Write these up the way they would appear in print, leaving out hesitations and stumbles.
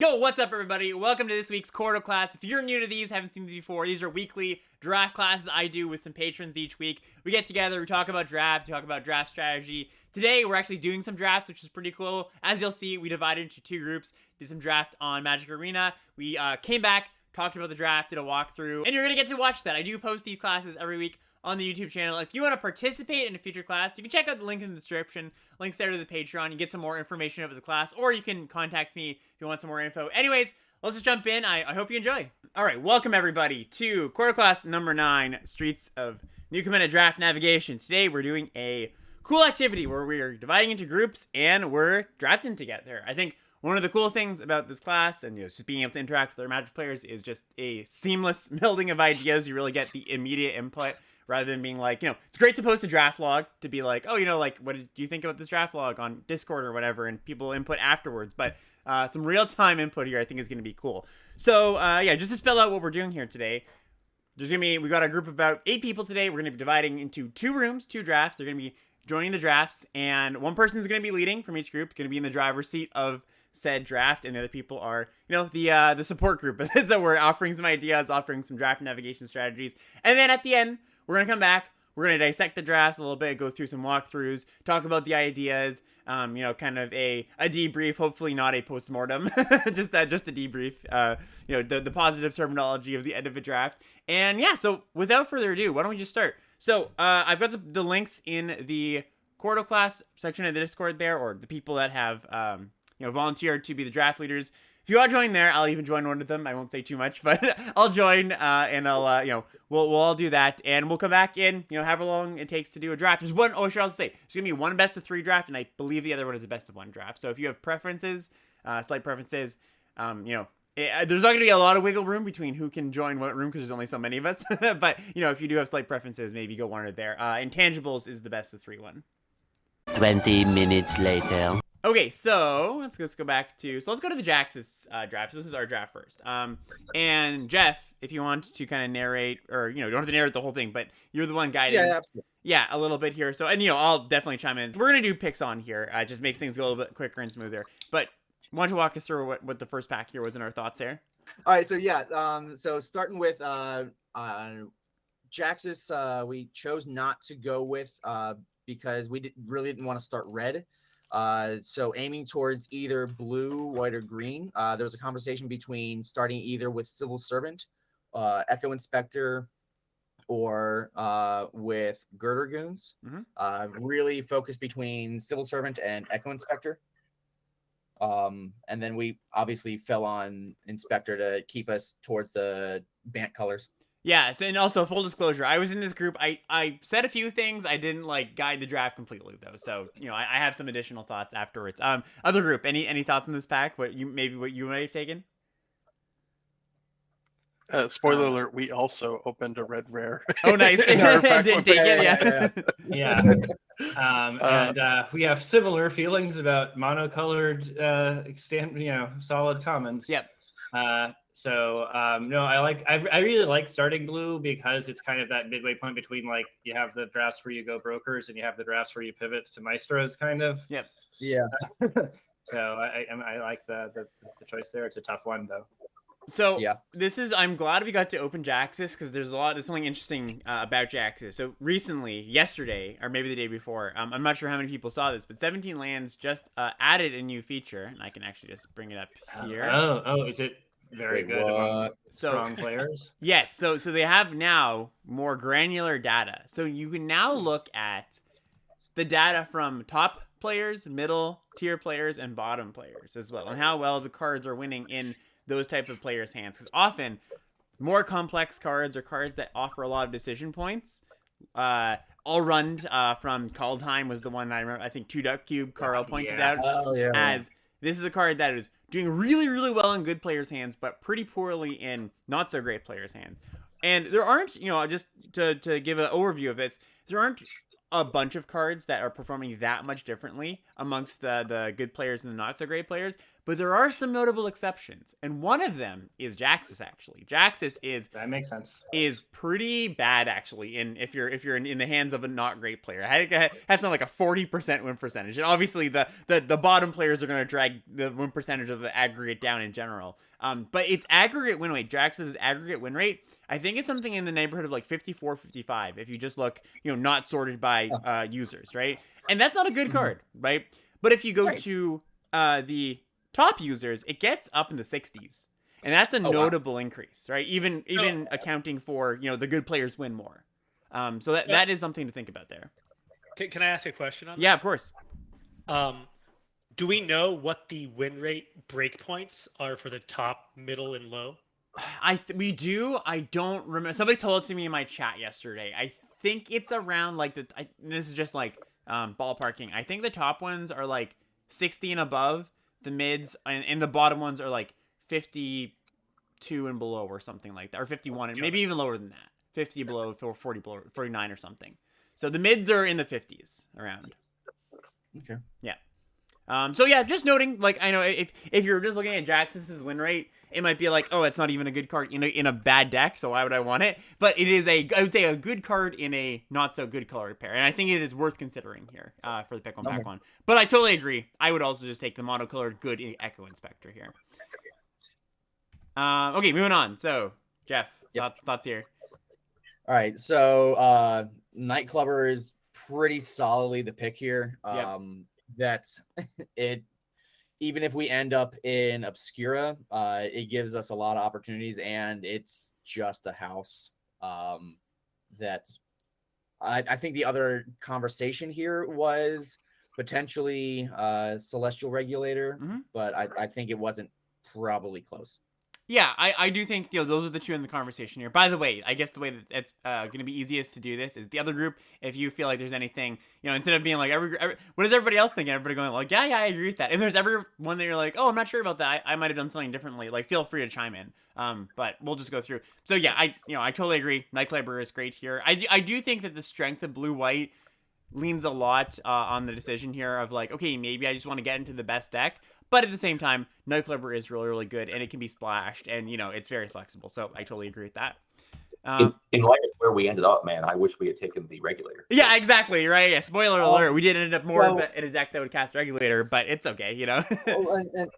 Yo, what's up, everybody? Welcome to this week's Quarter Class. If you're new to these, haven't seen these before, these are weekly draft classes I do with some patrons each week. We get together, we talk about draft, we talk about draft strategy. Today, we're actually doing some drafts, which is pretty cool. As you'll see, we divided into two groups, did some draft on Magic Arena. We came back, talked about the draft, did a walkthrough, and you're going to get to watch that. I do post these classes every week on the YouTube channel. If you want to participate in a future class, you can check out the link in the description. Links there to the Patreon. You get some more information about the class, or you can contact me if you want some more info. Anyways, let's just jump in. I hope you enjoy. All right, welcome everybody to Quarter Class number 9, Streets of New Capenna Draft Navigation. Today we're doing a cool activity where we're dividing into groups and we're drafting together. I think one of the cool things about this class and just being able to interact with other Magic players is just a seamless melding of ideas. You really get the immediate input, rather than being like, it's great to post a draft log to be like, oh, what did you think about this draft log on Discord or whatever, and people input afterwards. But some real-time input here I think is going to be cool. So, just to spell out what we're doing here today, we got a group of about 8 people today. We're going to be dividing into 2 rooms, 2 drafts. They're going to be joining the drafts, and one person is going to be leading from each group, going to be in the driver's seat of said draft, and the other people are, the support group. So we're offering some ideas, offering some draft navigation strategies, and then at the end, we're going to come back, we're going to dissect the drafts a little bit, go through some walkthroughs, talk about the ideas, kind of a debrief, hopefully not a postmortem, just a debrief, the positive terminology of the end of a draft. And yeah, so without further ado, why don't we just start? So I've got the links in the Quarto class section of the Discord there, or the people that have, volunteered to be the draft leaders. If you want to join there, I'll even join one of them. I won't say too much, but I'll join, and I'll, we'll all do that, and we'll come back in, however long it takes to do a draft. There's one, I should also say, there's going to be one best of 3 draft, and I believe the other one is a best of 1 draft. So if you have preferences, slight preferences, there's not going to be a lot of wiggle room between who can join what room, because there's only so many of us. But, if you do have slight preferences, maybe go one or there. Intangibles is the best of 3 one. 20 minutes later. Okay, so let's go back to, let's go to the Jax's draft. So this is our draft first. And Jeff, if you want to kind of narrate, or, you don't have to narrate the whole thing, but you're the one guiding. Yeah, absolutely. Yeah, a little bit here. So, and, I'll definitely chime in. We're going to do picks on here. It just makes things go a little bit quicker and smoother. But why don't you walk us through what the first pack here was and our thoughts there? All right, so yeah, so starting with Jax's, we chose not to go with because we really didn't want to start red. So aiming towards either blue, white, or green. There was a conversation between starting either with Civil Servant, Echo Inspector, or with Girder Goons. Mm-hmm. Really focused between Civil Servant and Echo Inspector. And then we obviously fell on Inspector to keep us towards the Bant colors. Yeah, so, and also full disclosure, I was in this group. I said a few things. I didn't guide the draft completely though. So, I have some additional thoughts afterwards. Other group, any thoughts on this pack? What you might have taken? Spoiler alert, we also opened a red rare. Oh, nice. Didn't take it, yeah. And we have similar feelings about monocolored, solid commons. Yep. I really like starting blue because it's kind of that midway point between you have the drafts where you go brokers and you have the drafts where you pivot to maestros kind of. Yep. Yeah. So I like the choice there. It's a tough one though. So yeah, I'm glad we got to open Jax's because there's something interesting about Jax's. So recently, yesterday, or maybe the day before, I'm not sure how many people saw this, but 17 Lands just added a new feature, and I can actually just bring it up here. Is it very good among strong players? Yes, so they have now more granular data. So you can now look at the data from top players, middle tier players, and bottom players as well, and how well the cards are winning in those type of players' hands. Because often, more complex cards or cards that offer a lot of decision points. All run from Kaldheim was the one I remember. I think 2 Duck Cube Carl pointed out as this is a card that is doing really, really well in good players' hands, but pretty poorly in not so great players' hands. And there aren't, just to give an overview of this, there aren't a bunch of cards that are performing that much differently amongst the good players and the not so great players. But there are some notable exceptions, and one of them is Jaxus. Actually, Jaxus That makes sense. is pretty bad actually. If you're in the hands of a not great player, I think it has something like a 40% win percentage, and obviously the bottom players are going to drag the win percentage of the aggregate down in general. But its aggregate win rate, Jaxus's aggregate win rate, I think is something in the neighborhood of like 54, 55. If you just look, not sorted by users, right? And that's not a good card, right? But if you go to the top users, it gets up in the 60s, and that's a notable increase, right? Even accounting for the good players win more. So that is something to think about there. Can I ask a question on that? Yeah, of course. Do we know what the win rate breakpoints are for the top, middle, and low? We do. I don't remember. Somebody told it to me in my chat yesterday. I think it's around like this is just like ballparking. I think the top ones are like 60 and above. The mids and the bottom ones are like 52 and below or something like that, or 51 and maybe even lower than that. 50 below, 40 below, 49 or something. So the mids are in the 50s around. Okay. Yeah. So yeah, just noting, like, I know if you're just looking at Jaxus's win rate, it might be like, oh, it's not even a good card in a bad deck, so why would I want it? But it is I would say a good card in a not so good colored pair, and I think it is worth considering here for the pick one pack one. But I totally agree. I would also just take the monocolored good Echo Inspector here. Okay, moving on. So Jeff, thoughts here. All right, so Nightclubber is pretty solidly the pick here. That's it. Even if we end up in Obscura, it gives us a lot of opportunities, and it's just a house. That's I think the other conversation here was potentially Celestial Regulator, but I think it wasn't probably close. Yeah, I do think those are the two in the conversation here. By the way, I guess the way that it's going to be easiest to do this is the other group. If you feel like there's anything, instead of being like every what does everybody else think? Everybody going like, yeah, I agree with that. If there's ever one that you're like, oh, I'm not sure about that, I might have done something differently. Like, feel free to chime in. But we'll just go through. So yeah, I totally agree. Nightclubber is great here. I do think that the strength of blue white leans a lot on the decision here of like, okay, maybe I just want to get into the best deck. But at the same time, Nightclubber is really, really good, and it can be splashed, and, it's very flexible. So I totally agree with that. In light of where we ended up, man, I wish we had taken the Regulator. Yeah, exactly, right? Yeah, spoiler alert. We did end up more in a deck that would cast Regulator, but it's okay, and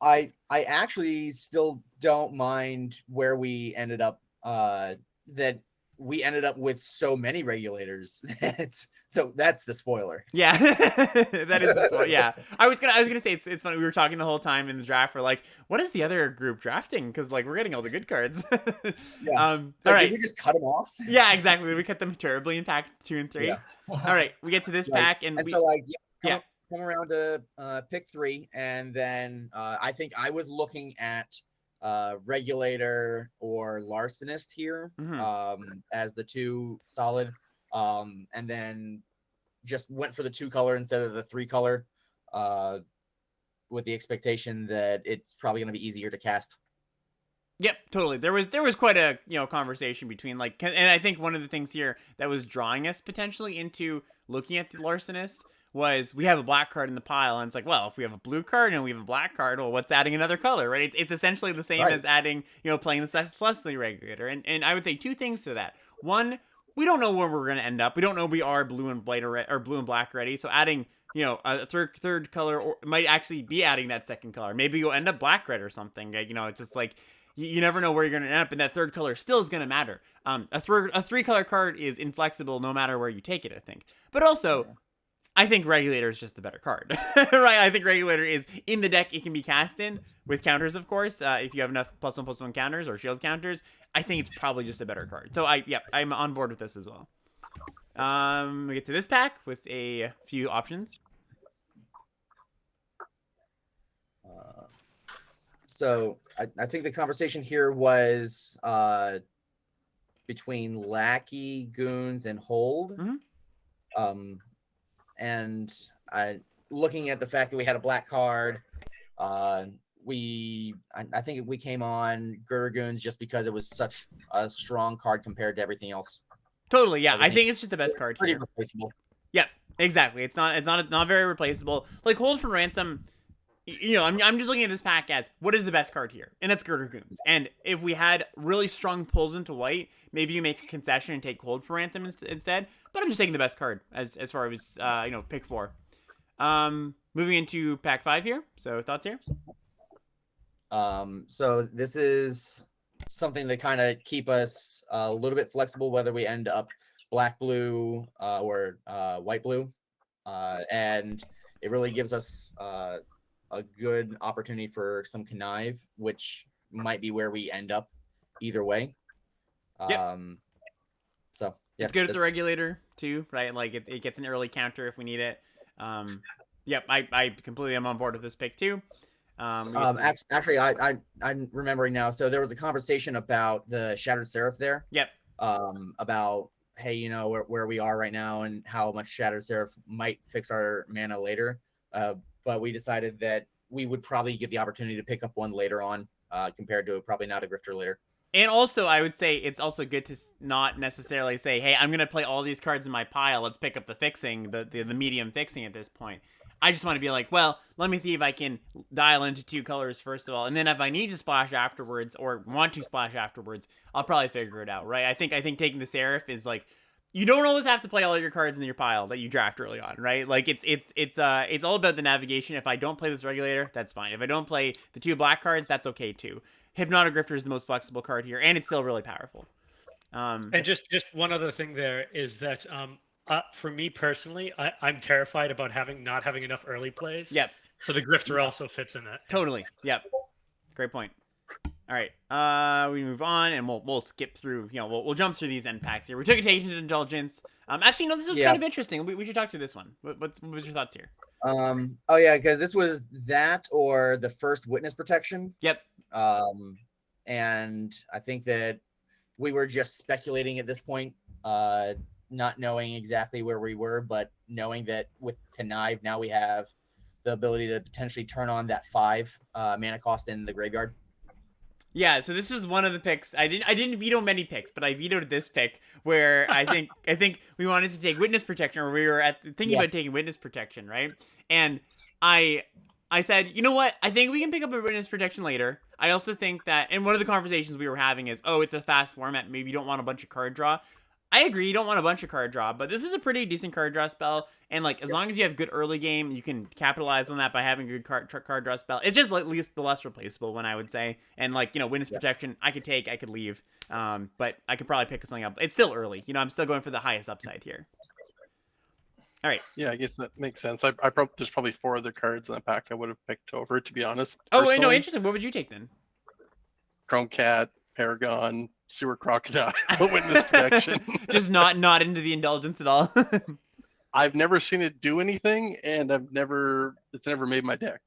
I actually still don't mind where we ended up, that we ended up with so many Regulators. So that's the spoiler. Yeah, that is the spoiler. Yeah, I was gonna say it's funny. We were talking the whole time in the draft. We're like, what is the other group drafting? Because like we're getting all the good cards. Yeah. All right. Did we just cut them off? Yeah, exactly. We cut them terribly in pack 2 and 3. Yeah. All right, we get to this pack and so like yeah. Come around to pick 3, and then I think I was looking at Regulator or Larcenist here as the two solid, and then just went for the 2 color instead of the 3 color, with the expectation that it's probably going to be easier to cast. Yep, totally. There was quite a conversation between like, and I think one of the things here that was drawing us potentially into looking at the Larcenist was we have a black card in the pile, and it's like, well, if we have a blue card and we have a black card, well, what's adding another color, right? It's essentially the same as adding, playing the Celestial Regulator. And I would say 2 things to that. One, we don't know where we're going to end up. We don't know we are blue and white or blue and black ready. So adding, a third color might actually be adding that second color. Maybe you'll end up black red or something. It's just like, you never know where you're going to end up, and that third color still is going to matter. A 3-color card is inflexible no matter where you take it, I think. But also, I think Regulator is just the better card, right? I think Regulator is in the deck. It can be cast in with counters, of course. If you have enough +1/+1 counters or shield counters, I think it's probably just a better card. So I'm on board with this as well. We get to this pack with a few options. So I think the conversation here was between Lackey, Goons, and Hold. And looking at the fact that we had a black card, I think we came on Gurgoons just because it was such a strong card compared to everything else. Totally, yeah. I think it's just the best card pretty here. Replaceable. Yeah, exactly. It's not very replaceable. Like Hold for Ransom, I'm just looking at this pack as what is the best card here, and that's Girder Goons. And if we had really strong pulls into white, maybe you make a concession and take Cold for Ransom instead. But I'm just taking the best card as far as pick 4. Moving into pack 5 here. So thoughts here? So this is something to kind of keep us a little bit flexible, whether we end up black blue or white blue, and it really gives us a good opportunity for some connive, which might be where we end up either way. Yep. So yeah, it's good at the regulator too, right? Like it gets an early counter if we need it. Yep, I completely am on board with this pick too. Actually, I'm remembering now. So there was a conversation about the Shattered Seraph there. Yep. About, hey, where we are right now and how much Shattered Seraph might fix our mana later. But we decided that we would probably get the opportunity to pick up one later on, compared to probably not a Grifter later. And also, I would say it's also good to not necessarily say, hey, I'm going to play all these cards in my pile. Let's pick up the fixing, the medium fixing at this point. I just want to be like, well, let me see if I can dial into 2 colors first of all. And then if I need to splash afterwards or want to splash afterwards, I'll probably figure it out, right? I think taking the Seraph is like, you don't always have to play all your cards in your pile that you draft early on, right? Like it's all about the navigation. If I don't play this regulator, that's fine. If I don't play the 2 black cards, that's okay too. Hypnotic Grifter is the most flexible card here, and it's still really powerful. And just one other thing there is that for me personally, I'm terrified about not having enough early plays. Yep. So the Grifter also fits in that. Totally. Yep. Great point. All right. We move on, and we'll skip through. We'll jump through these end packs here. We took a Tainted Indulgence. Actually, no, this was kind of interesting. We should talk through this one. What was your thoughts here? Oh yeah, because this was that or the first Witness Protection. Yep. And I think that we were just speculating at this point, not knowing exactly where we were, but knowing that with Connive now we have the ability to potentially turn on that 5 mana cost in the graveyard. Yeah, so this is one of the picks. I didn't veto many picks, but I vetoed this pick where I think we wanted to take Witness Protection, or we were thinking about taking Witness Protection, right? And I said, you know what? I think we can pick up a Witness Protection later. I also think that, and one of the conversations we were having is, oh, it's a fast format. Maybe you don't want a bunch of card draw. I agree, you don't want a bunch of card draw, but this is a pretty decent card draw spell. And like, as long as you have good early game, you can capitalize on that by having a good card draw spell. It's just at least the less replaceable one, I would say. And like, Witness Protection, I could take, I could leave. But I could probably pick something up. It's still early. I'm still going for the highest upside here. All right. Yeah, I guess that makes sense. There's probably 4 other cards in the pack I would have picked over, to be honest. Oh, wait, no, interesting. What would you take then? Chrome Cat, Paragon, Sewer Crocodile, Witness Protection. Just not into the Indulgence at all. I've never seen it do anything, and it's never made my deck.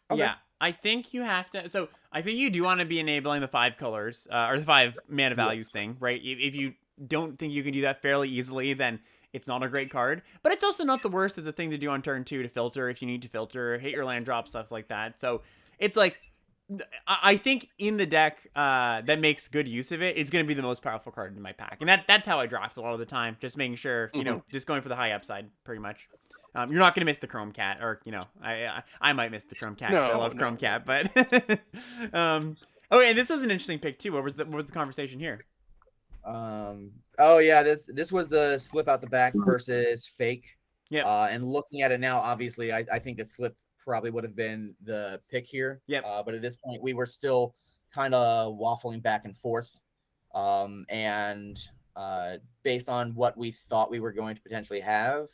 Okay. Yeah, I think you have to. So I think you do want to be enabling the 5 colors or the 5 mana values thing, right? If you don't think you can do that fairly easily, then it's not a great card. But it's also not the worst as a thing to do on turn 2 to filter if you need to filter, hit your land drop, stuff like that. So it's like, I think in the deck that makes good use of it, it's going to be the most powerful card in my pack. And that's how I draft a lot of the time. Just making sure, just going for the high upside pretty much. You're not going to miss the Chrome Cat, or, I might miss the Chrome Cat. I love Chrome Cat, but and this was an interesting pick too. What was the conversation here? Oh yeah, this was the slip out the back versus fake. Yeah. And looking at it now, obviously I think that slip probably would have been the pick here. Yep. But at this point, we were still kind of waffling back and forth. And based on what we thought we were going to potentially have,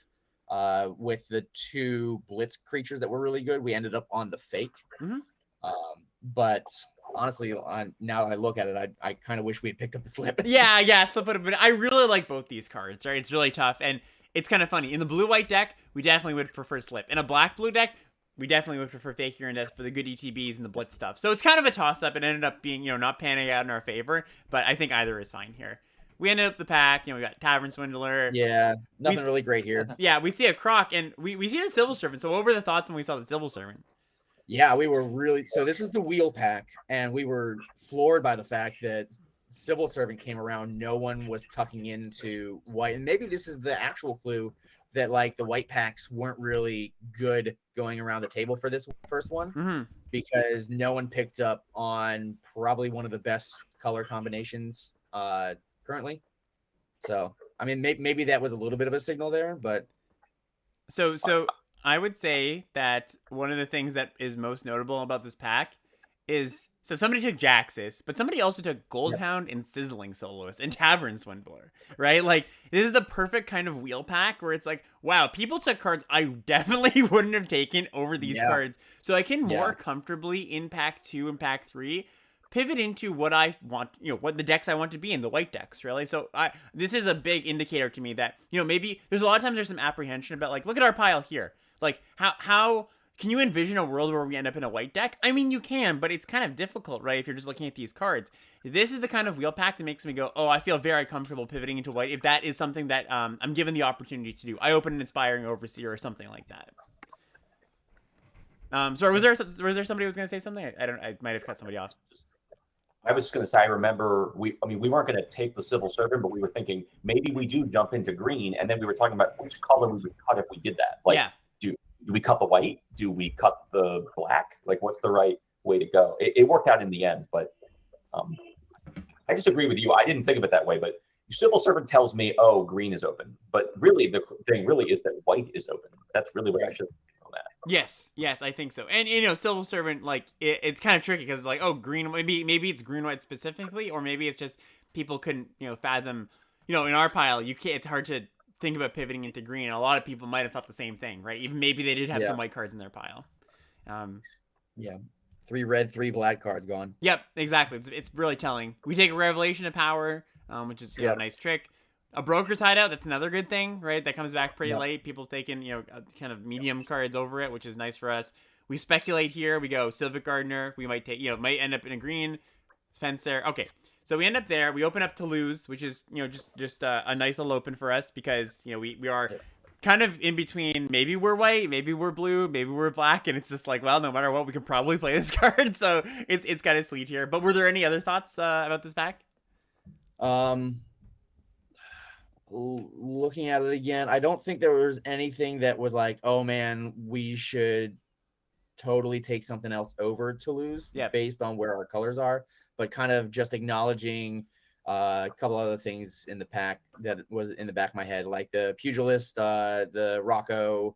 with the 2 blitz creatures that were really good, we ended up on the fake. Mm-hmm. But honestly, now that I look at it, I kind of wish we had picked up the slip. Yeah, slip would have been. I really like both these cards, right? It's really tough, and it's kind of funny. In the blue-white deck, we definitely would prefer slip. In a black-blue deck, we definitely would prefer Fake Here and Death for the good ETBs and the blitz stuff. So it's kind of a toss-up. It ended up being, not panning out in our favor, but I think either is fine here. We ended up the pack, we got Tavern Swindler. Yeah, nothing really great here. Yeah, we see a Croc, and we see the Civil Servant. So what were the thoughts when we saw the Civil Servant? Yeah, we were really... So this is the wheel pack, and we were floored by the fact that Civil Servant came around. No one was tucking into white, and maybe this is the actual clue that like the white packs weren't really good going around the table for this first one Mm-hmm. because no one picked up on probably one of the best color combinations currently. So I mean, maybe that was a little bit of a signal there, but So I would say that one of the things that is most notable about this pack is so somebody took Jaxus, but somebody also took Goldhound and Sizzling Soloist and Tavern Swindler, right? Like this is the perfect kind of wheel pack where it's like, wow, people took cards I definitely wouldn't have taken over these cards. So I can more comfortably in pack 2 and pack 3 pivot into what I want, what the decks I want to be in, the white decks, really. So this is a big indicator to me that, maybe there's a lot of times there's some apprehension about like, look at our pile here. Like how can you envision a world where we end up in a white deck? I mean, you can, but it's kind of difficult, right? If you're just looking at these cards. This is the kind of wheel pack that makes me go, oh, I feel very comfortable pivoting into white if that is something that I'm given the opportunity to do. I open an Inspiring Overseer or something like that. Sorry, was there somebody who was going to say something? I might have cut somebody off. I was going to say, I remember we weren't going to take the Civil Servant, but we were thinking maybe we do jump into green, and then we were talking about which color we would cut if we did that. Like, do we cut the white? Do we cut the black? Like, what's the right way to go? It worked out in the end, but I just agree with you. I didn't think of it that way, but Civil Servant tells me, oh, green is open. But really, the thing really is that white is open. That's really what I should on that. Yes, I think so. And Civil Servant, like it's kind of tricky because it's like, oh, green. Maybe it's green white specifically, or maybe it's just people couldn't fathom. In our pile, you can't. It's hard to think about pivoting into green. And a lot of people might have thought the same thing, right? Even maybe they did have some white cards in their pile. 3 red, 3 black cards gone. Yep, exactly. It's really telling. We take a Revelation of Power, which is a nice trick. A Broker's Hideout, that's another good thing, right? That comes back pretty late. People taking, kind of medium cards over it, which is nice for us. We speculate here. We go Civic Gardener. We might take, might end up in a green fence there. Okay, so we end up there. We open up Toulouse, which is, just a nice little open for us because, we are kind of in between. Maybe we're white, maybe we're blue, maybe we're black, and it's just like, well, no matter what, we can probably play this card. So it's kind of sweet here. But were there any other thoughts about this pack? Looking at it again, I don't think there was anything that was like, oh man, we should totally take something else over Toulouse based on where our colors are, but kind of just acknowledging a couple other things in the pack that was in the back of my head, like the Pugilist, the Rocco,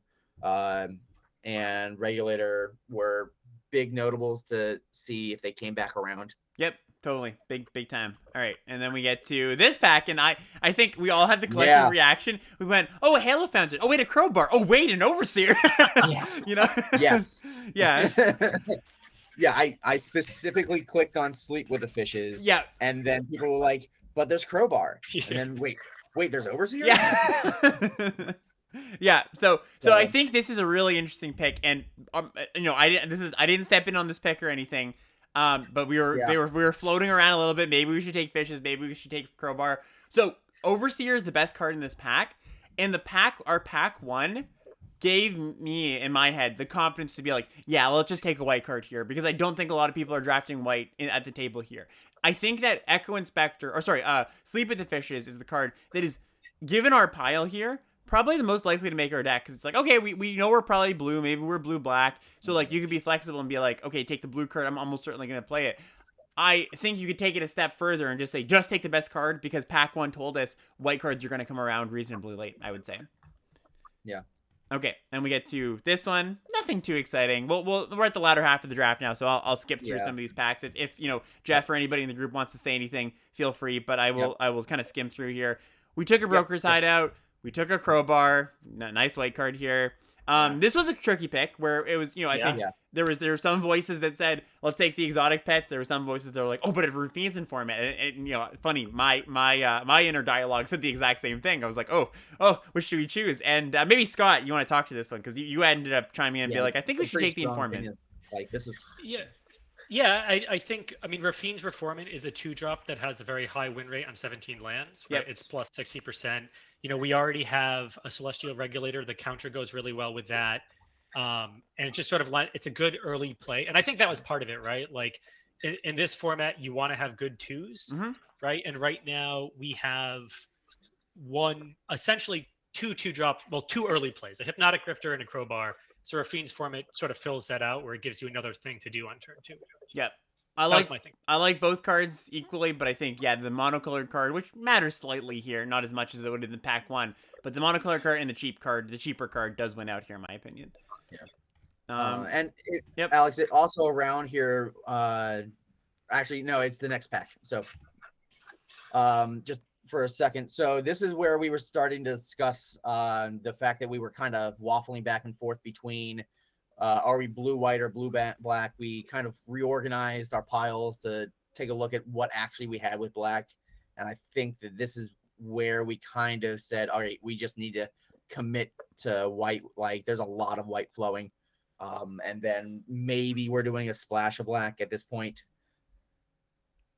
and Regulator were big notables to see if they came back around. Yep. Totally. Big time. All right. And then we get to this pack, and I think we all had the collective reaction. We went, oh, a Halo Fountain. Oh, wait, a Crowbar. Oh, wait, an Overseer. Yes. Yeah. I specifically clicked on Sleep with the Fishes. Yeah. And then people were like, but there's Crowbar. And then wait, there's Overseer? Yeah. Yeah, so I think this is a really interesting pick, and I didn't step in on this pick or anything. But we were floating around a little bit. Maybe we should take Fishes. Maybe we should take Crowbar. So Overseer is the best card in this pack, and our pack 1 gave me in my head the confidence to be like, yeah, let's just take a white card here because I don't think a lot of people are drafting white at the table here. I think that Sleep with the Fishes is the card that is given our pile here. Probably the most likely to make our deck because it's like, okay, we know we're probably blue, maybe we're blue-black, so like you could be flexible and be like, okay, take the blue card, I'm almost certainly going to play it. I think you could take it a step further and just say, just take the best card because pack 1 told us white cards are going to come around reasonably late, I would say. Yeah. Okay, and we get to this one. Nothing too exciting. We're at the latter half of the draft now, so I'll skip through some of these packs. If Jeff or anybody in the group wants to say anything, feel free, but I will kind of skim through here. We took a Broker's Hideout. We took a Crowbar, nice white card here. This was a tricky pick where it was, I think there were some voices that said, let's take the exotic pets. There were some voices that were like, oh, but it Rufine's in format. And funny, my inner dialogue said the exact same thing. I was like, oh, which should we choose? And maybe Scott, you want to talk to this one because you ended up chiming in and be like, I think we should take the Informant. Like this is Yeah, I think, Rafine's Reformant is a 2-drop that has a very high win rate on 17 lands. Right? Yep. It's plus 60%. We already have a Celestial Regulator. The counter goes really well with that. And it just sort of, it's a good early play. And I think that was part of it, right? Like in this format, you want to have good 2s, right? And right now we have essentially two early plays, a Hypnotic Grifter and a Crowbar. So Rafine's format sort of fills that out where it gives you another thing to do on turn 2. Yep. My thing. I like both cards equally, but I think the monocolored card, which matters slightly here, not as much as it would in the pack 1, but the monocolored card and the cheaper card does win out here in my opinion. Yeah. Yep. Alex, it also around here. Actually, no, it's the next pack. So, just for a second. So this is where we were starting to discuss the fact that we were kind of waffling back and forth between are we blue white or blue black. We kind of reorganized our piles to take a look at what actually we had with black, and I think that this is where we kind of said, all right, we just need to commit to white. Like there's a lot of white flowing, and then maybe we're doing a splash of black at this point.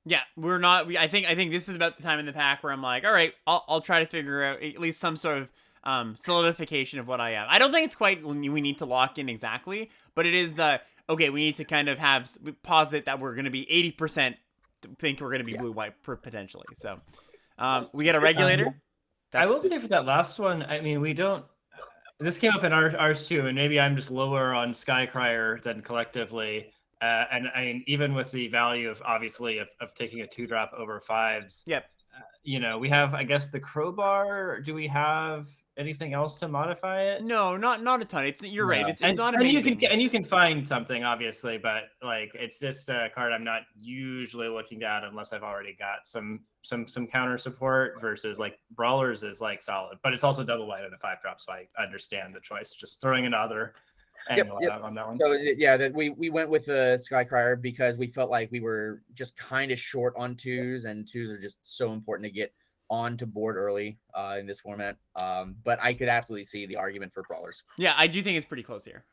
Yeah, we're not. I think this is about the time in the pack where I'm like, all right, I'll try to figure out at least some sort of solidification of what I have. I don't think it's quite we need to lock in exactly, but it is okay. We need to kind of posit that we're going to be 80% think we're going to be blue white potentially. So we get a regulator. I will say for that last one, I mean, we don't. This came up in ours too, and maybe I'm just lower on Skycrier than collectively. And I mean, even with the value of obviously of taking a 2-drop over 5s, yep. We have, I guess, the Crowbar. Do we have anything else to modify it? No, not a ton. You're right. It's not amazing. And you can find something obviously, but like it's just a card I'm not usually looking at unless I've already got some counter support. Versus like Brawlers is like solid, but it's also double white and a 5-drop, so I understand the choice. Just throwing another. Yep. On that one. So yeah, that we went with the Skycrier because we felt like we were just kind of short on 2s, and 2s are just so important to get onto board early in this format. But I could absolutely see the argument for Brawlers. Yeah, I do think it's pretty close here.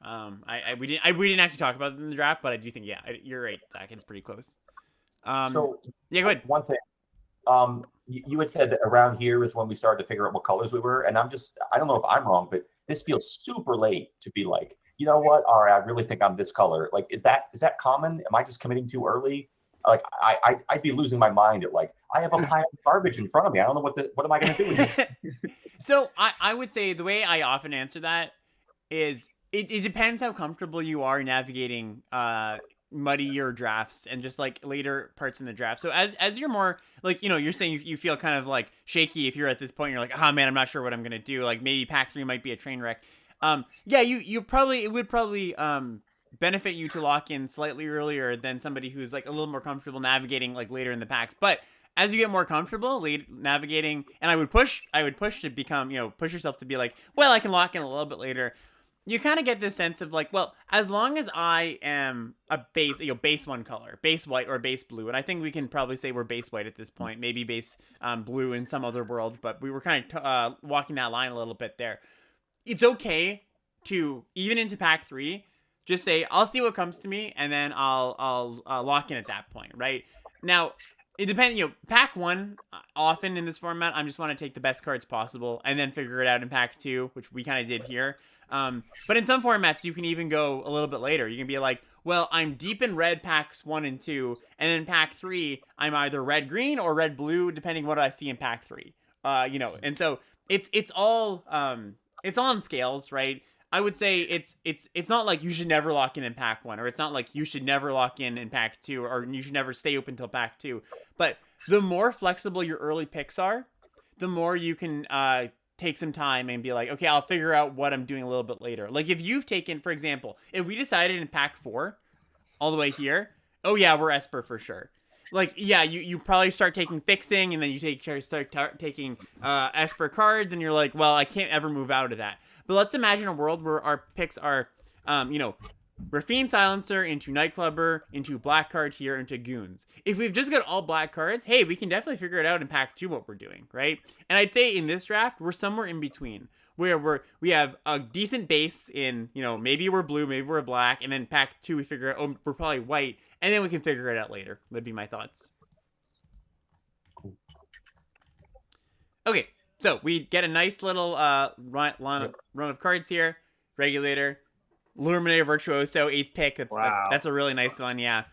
We didn't actually talk about it in the draft, but I do think you're right, Zach. It's pretty close. So yeah, go ahead. One thing. You had said that around here is when we started to figure out what colors we were, and I don't know if I'm wrong, but this feels super late to be like, you know what? All right, I really think I'm this color. Like, is that common? Am I just committing too early? Like, I'd be losing my mind at like, I have a pile of garbage in front of me. I don't know what am I going to do with this? So I would say the way I often answer that is it depends how comfortable you are navigating muddier drafts and just like later parts in the draft. So as you're more like, you're saying you feel kind of like shaky if you're at this point, you're like, oh man, I'm not sure what I'm going to do. Like maybe pack 3 might be a train wreck. Yeah, it would probably benefit you to lock in slightly earlier than somebody who's like a little more comfortable navigating like later in the packs. But as you get more comfortable navigating, and I would push to become, push yourself to be like, well, I can lock in a little bit later. You kind of get this sense of like, well, as long as I am a base 1 color, base white or base blue, and I think we can probably say we're base white at this point, maybe base blue in some other world, but we were kind of walking that line a little bit there. It's okay to, even into pack 3, just say, I'll see what comes to me, and then I'll lock in at that point, right? Now, it depends, pack 1, often in this format, I just want to take the best cards possible, and then figure it out in pack 2, which we kind of did here. But in some formats, you can even go a little bit later. You can be like, well, I'm deep in red packs 1 and 2, and then pack 3, I'm either red-green or red-blue, depending what I see in pack 3. And so it's all on scales, right? I would say it's not like you should never lock in pack 1, or it's not like you should never lock in pack 2, or you should never stay open till pack 2. But the more flexible your early picks are, the more you can take some time and be like, okay, I'll figure out what I'm doing a little bit later. Like if you've taken, for example, if we decided in pack 4 all the way here, oh yeah, we're Esper for sure. Like, yeah, you probably start taking fixing, and then you start taking Esper cards, and you're like, well, I can't ever move out of that. But let's imagine a world where our picks are, Rafine Silencer into Nightclubber, into Black card here, into Goons. If we've just got all black cards, hey, we can definitely figure it out in pack 2 what we're doing, right? And I'd say in this draft, we're somewhere in between, where we have a decent base in, maybe we're blue, maybe we're black, and then pack 2 we figure out, oh, we're probably white, and then we can figure it out later. Would be my thoughts. Okay, so we get a nice little run of cards here. Regulator, Luminator Virtuoso, 8th pick. That's a really nice one, yeah.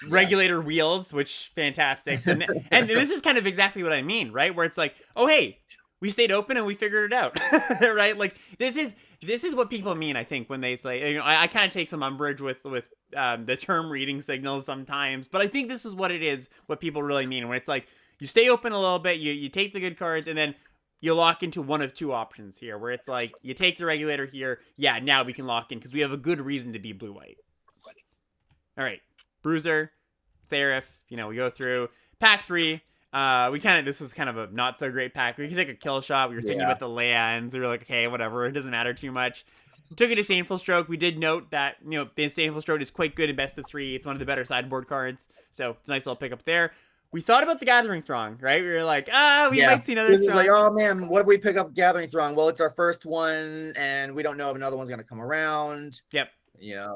Regulator Wheels, which fantastic. And this is kind of exactly what I mean, right? Where it's like, oh hey, we stayed open and we figured it out, right? Like this is what people mean, I think, when they say, I kind of take some umbrage with the term reading signals sometimes, but I think this is what it is, what people really mean when it's like you stay open a little bit, you take the good cards, and then you lock into one of two options here, where it's like you take the regulator here, yeah, now we can lock in because we have a good reason to be blue-white. All right, Bruiser, Seraph, we go through pack 3. This was kind of a not so great pack. We could take a kill shot. We were thinking about the lands. We were like, okay, whatever. It doesn't matter too much. Took a Disdainful Stroke. We did note that, the Disdainful Stroke is quite good in best of 3. It's one of the better sideboard cards. So it's a nice little pickup there. We thought about the Gathering Throng, right? We were like, we might see another This is Throng. like, oh man, what if we pick up Gathering Throng? Well, it's our first one, and we don't know if another one's going to come around. Yep.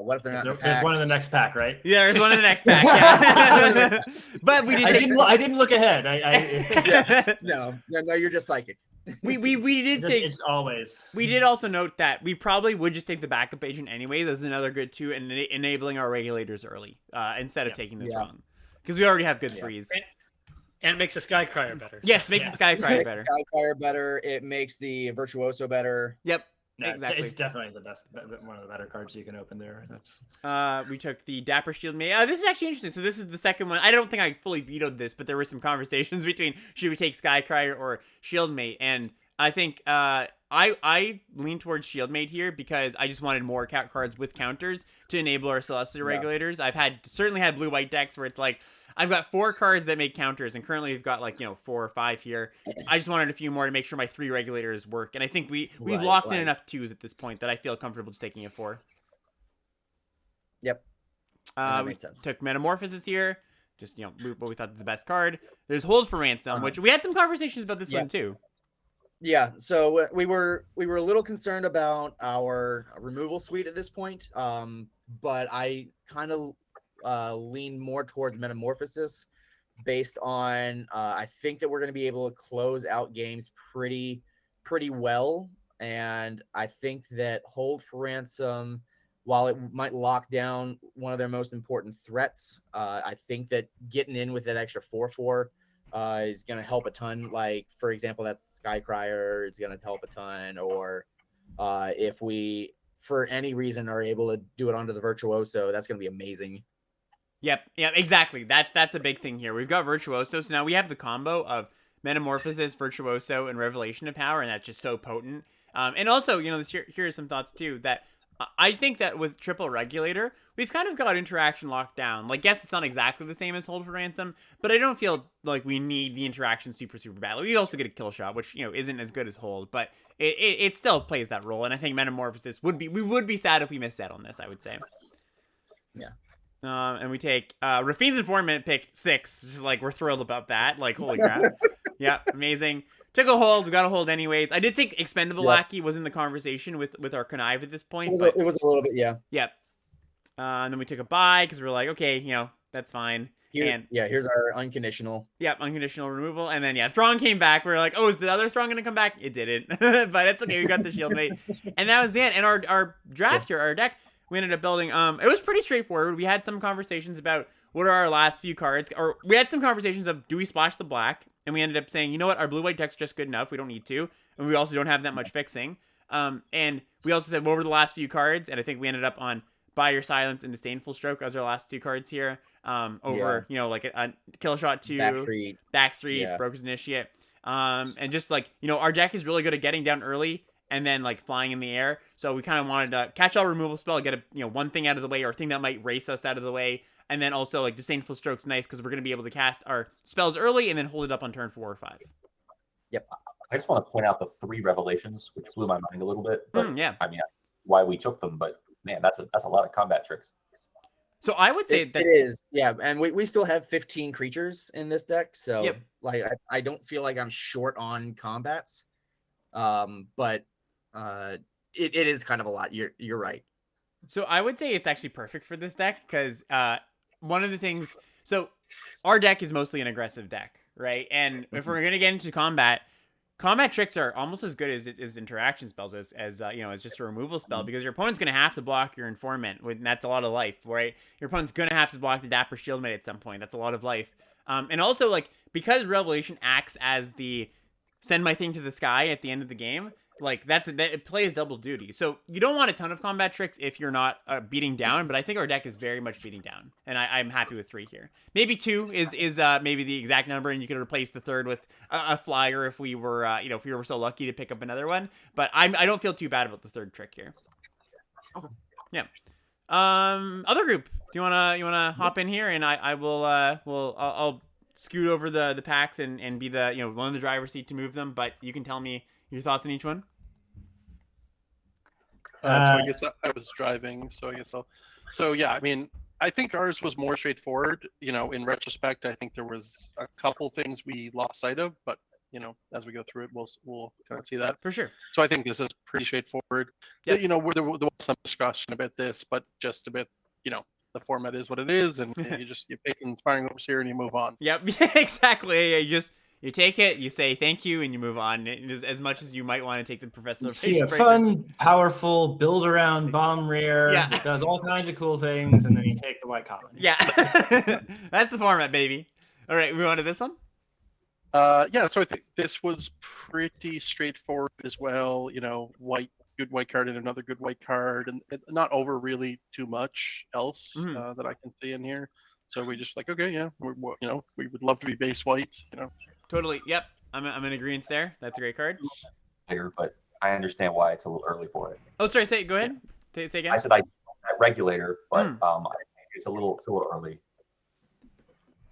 What if they're not in the There's one in the next pack, right? Yeah, there's one in the next pack. Yeah. But we did. I didn't look ahead. No, you're just psychic. We did think it's always. We did also note that we probably would just take the backup agent anyways as another good 2 and enabling our regulators early instead of taking the Throng. Because we already have good 3s. And makes the Skycrier better. Yes, makes the Skycrier better. Skycrier better. It makes the Virtuoso better. Yep. No, exactly. It's definitely the best, one of the better cards you can open there. We took the Dapper Shield Mate. This is actually interesting. So this is the second one. I don't think I fully vetoed this, but there were some conversations between should we take Skycrier or Shield Mate, and I think I lean towards Shield Mate here because I just wanted more cards with counters to enable our Celestial Regulators. I've certainly had blue-white decks where it's like I've got 4 cards that make counters, and currently we've got 4 or 5 here. I just wanted a few more to make sure my 3 regulators work, and I think we've locked in enough 2s at this point that I feel comfortable just taking a 4. Yep. We makes sense. Took Metamorphosis here, just what we thought was the best card. There's Hold for Ransom, which we had some conversations about this one too. Yeah, so we were a little concerned about our removal suite at this point, but I kind of lean more towards Metamorphosis based on I think that we're going to be able to close out games pretty well, and I think that Hold for Ransom, while it might lock down one of their most important threats, I think that getting in with that extra 4/4 is going to help a ton. Like, for example, that Skycrier is going to help a ton, or if we for any reason are able to do it onto the Virtuoso, that's going to be amazing. Yep, exactly. That's a big thing here. We've got Virtuoso, so now we have the combo of Metamorphosis, Virtuoso, and Revelation of Power, and that's just so potent. And also, here are some thoughts too, that I think that with Triple Regulator, we've kind of got interaction locked down. Like, yes, it's not exactly the same as Hold for Ransom, but I don't feel like we need the interaction super badly. We also get a kill shot, which, isn't as good as Hold, but it still plays that role, and I think Metamorphosis we would be sad if we missed out on this, I would say. Yeah. And we take Rafine's Informant, pick 6. Just like, we're thrilled about that. Like, holy crap. Yeah, amazing. Took a Hold. We got a Hold anyways. I did think Expendable Lackey was in the conversation with our Connive at this point. It was a little bit, yeah. Yep. And then we took a buy because we were like, okay, that's fine. Here's our unconditional. Yep, unconditional removal. And then, Throng came back. We were like, oh, is the other Throng going to come back? It didn't. But it's okay. We got the Shield Mate. And that was the end. And our draft here, our deck, we ended up building, it was pretty straightforward. We had some conversations about what are our last few cards, or we had some conversations of, do we splash the black? And we ended up saying, you know what, our blue-white deck's just good enough. We don't need to. And we also don't have that much fixing. And we also said, what were the last few cards? And I think we ended up on Buy Your Silence and Disdainful Stroke as our last 2 cards here. Over, like a Kill Shot 2, Backstreet, Broker's Initiate. And just like, our deck is really good at getting down early and then like flying in the air. So we kind of wanted to catch all removal spell, get one thing out of the way, or a thing that might race us out of the way. And then also like Disdainful Stroke's nice because we're going to be able to cast our spells early and then hold it up on turn 4 or 5. Yep. I just want to point out the 3 revelations, which blew my mind a little bit. But, I mean, why we took them, but man, that's a lot of combat tricks. So I would say that it is, and we still have 15 creatures in this deck, so like I don't feel like I'm short on combats, but it is kind of a lot. You're right. So I would say it's actually perfect for this deck because one of the things, so our deck is mostly an aggressive deck, right? And if we're gonna get into combat tricks are almost as good as interaction spells as just a removal spell, because your opponent's gonna have to block your Informant, and that's a lot of life, right? Your opponent's gonna have to block the Dapper Shield Mate at some point. That's a lot of life. And also, like, because Revelation acts as the send my thing to the sky at the end of the game, like it plays double duty. So you don't want a ton of combat tricks if you're not beating down, but I think our deck is very much beating down, and I'm happy with 3 here. Maybe 2 is maybe the exact number, and you could replace the third with a flyer if we were if we were so lucky to pick up another one. But I don't feel too bad about the third trick here. Okay. Yeah. Other group, do you wanna hop in here, and I'll scoot over the packs and be the one of the driver's seat to move them, but you can tell me your thoughts on each one. So I guess I was driving, so I guess I'll. So yeah, I mean, I think ours was more straightforward. In retrospect, I think there was a couple things we lost sight of, but as we go through it, we'll kind of see that For sure. So I think this is pretty straightforward. Yep. There was some discussion about this, but just a bit, the format is what it is, and you pick inspiring overs here and you move on. Yep. Exactly. You take it, you say thank you, and you move on. As much as you might want to take the professor. See a fun, powerful, build around bomb rare that does all kinds of cool things, and then you take the white common. Yeah. That's the format, baby. All right, move on to this one. Yeah, so I think this was pretty straightforward as well. Good white card and another good white card, and not over really too much else that I can see in here. So we just okay, yeah, we would love to be base white. Totally. Yep. I'm in agreement there. That's a great card. But I understand why it's a little early for it. Oh, sorry. Go ahead. Say again. I said I regulator, but I think it's a little early.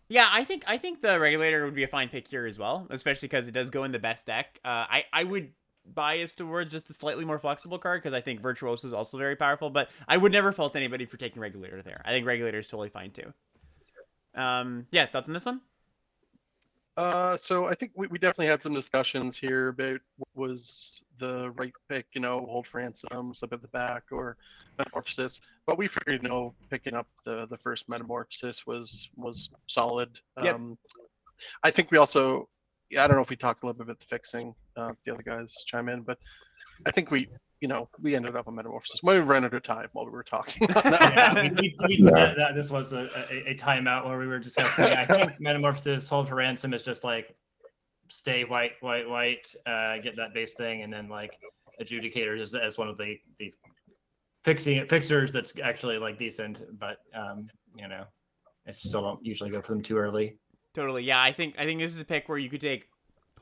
Yeah, I think the regulator would be a fine pick here as well, especially because it does go in the best deck. I would bias towards just the slightly more flexible card because I think Virtuoso is also very powerful, but I would never fault anybody for taking regulator there. I think regulator is totally fine too. Yeah, thoughts on this one? So I think we definitely had some discussions here about what was the right pick, hold for ransom, slip at the back, or metamorphosis. But we figured, picking up the first metamorphosis was solid. Yep. I think we also, I don't know if we talked a little bit about the fixing. The other guys chime in, but I think we ended up on metamorphosis. We ran out of time while we were talking. This was a timeout where we were discussing. I think metamorphosis, hold for ransom is just stay white, get that base thing, and then adjudicator as one of the fixers that's actually decent, but I still don't usually go for them too early. Totally. Yeah, I think this is a pick where you could take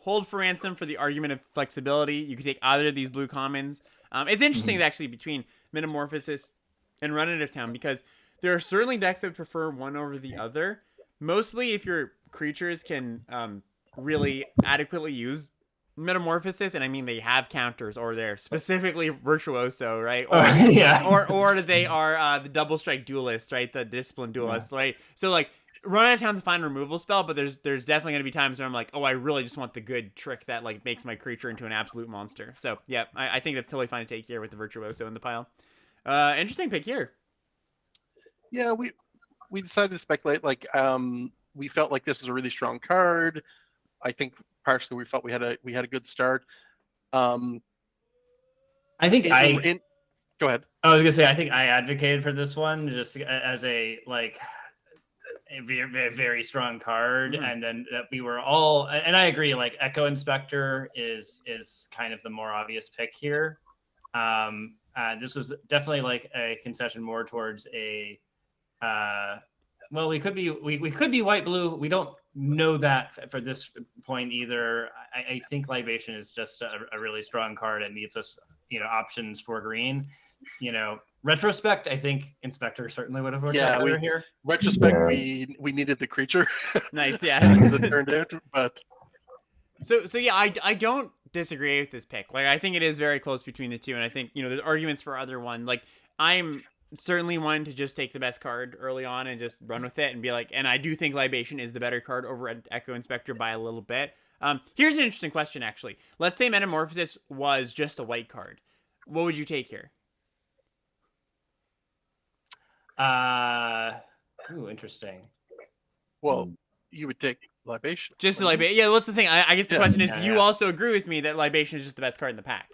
hold for ransom for the argument of flexibility. You could take either of these blue commons. It's interesting actually between Metamorphosis and Run Out of Town because there are certainly decks that prefer one over the other. Mostly if your creatures can really adequately use Metamorphosis, and I mean they have counters or they're specifically Virtuoso, right? Or, or they are the Double Strike Duelist, right? The Discipline Duelist, right? So Run Out of Town's a fine removal spell, but there's definitely going to be times where I'm I really just want the good trick that makes my creature into an absolute monster. So yeah, I think that's totally fine to take here with the Virtuoso in the pile. Interesting pick here. Yeah, we decided to speculate. We felt like this is a really strong card. I think partially we felt we had a good start. I think go ahead. I was gonna say I think I advocated for this one just as a very, very strong card, and then that we were all, and I agree. Echo Inspector is kind of the more obvious pick here. This was definitely a concession more towards a. Well, we could be white blue. We don't know that for this point either. I think Libation is just a really strong card and leaves us options for green. Retrospect, I think Inspector certainly would have worked out better here. Retrospect, we needed the creature. Nice, yeah. As it turned out, but so yeah, I don't disagree with this pick. I think it is very close between the two, and I think there's arguments for either one. I'm certainly one to just take the best card early on and just run with it and be and I do think Libation is the better card over Echo Inspector by a little bit. Here's an interesting question actually. Let's say Metamorphosis was just a white card. What would you take here? Interesting. Well, you would take Libation. Just Libation. Yeah, what's the thing? I guess the question is, do you also agree with me that Libation is just the best card in the pack?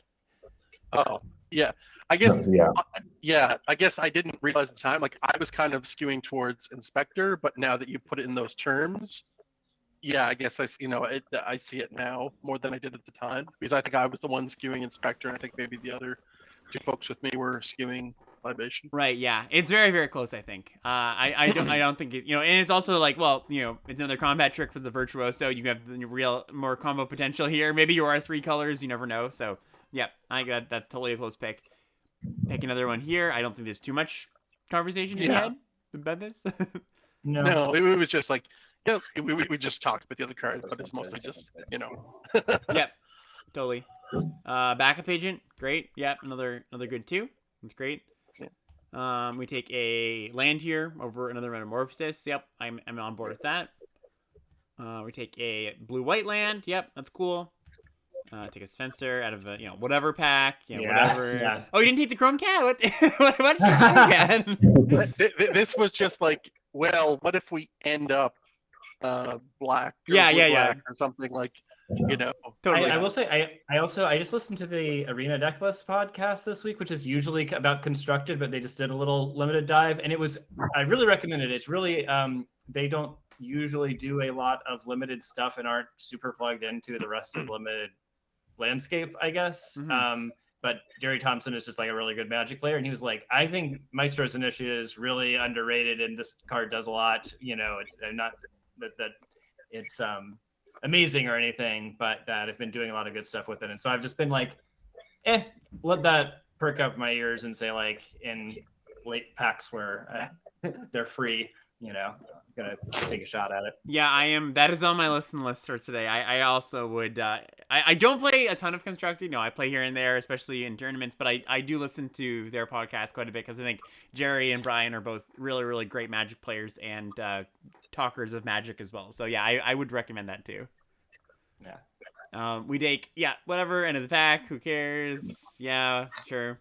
Oh, yeah. I guess, I guess I didn't realize at the time. I was kind of skewing towards Inspector, but now that you put it in those terms, yeah, I guess I see it now more than I did at the time, because I think I was the one skewing Inspector, and I think maybe the other two folks with me were skewing Libation. Right, yeah. It's very, very close, I think. I don't think it, and it's also like, well, it's another combat trick for the Virtuoso. You have the real more combo potential here. Maybe you are 3 colors, you never know. So, yeah, that's totally a close pick. Pick another one here. I don't think there's too much conversation to be had about this. No, it was just like, yeah, we just talked about the other cards, but it's mostly just, Yep, totally. Backup agent, great. Yep, another good 2. That's great. We take a land here over another Metamorphosis. Yep, I'm on board with that. We take a blue-white land. Yep, that's cool. Take a Spencer out of a whatever pack. Whatever. Yeah. Oh, you didn't take the Chrome Cat? What did you take the Chrome Cat? This was just like, well, what if we end up black? Or Yeah, black or something like, Totally. I will say I just listened to the Arena Decklist podcast this week, which is usually about constructed, but they just did a little limited dive, and I really recommend it. It's really they don't usually do a lot of limited stuff and aren't super plugged into the rest of limited landscape, I guess. Mm-hmm. But Jerry Thompson is just like a really good Magic player, and he was like, I think Maestro's Initiative is really underrated, and this card does a lot. It's not that it's amazing or anything, but that I've been doing a lot of good stuff with it. And so I've just been like, let that perk up my ears and say, like, in late packs where they're free, gonna take a shot at it. Yeah, that is on my list for today. I also would, I don't play a ton of Constructed. I play here and there, especially in tournaments, but I do listen to their podcast quite a bit because I think Jerry and Brian are both really, really great Magic players and talkers of Magic as well. So yeah, I would recommend that too. Yeah. We take, whatever, end of the pack, who cares? Yeah, sure.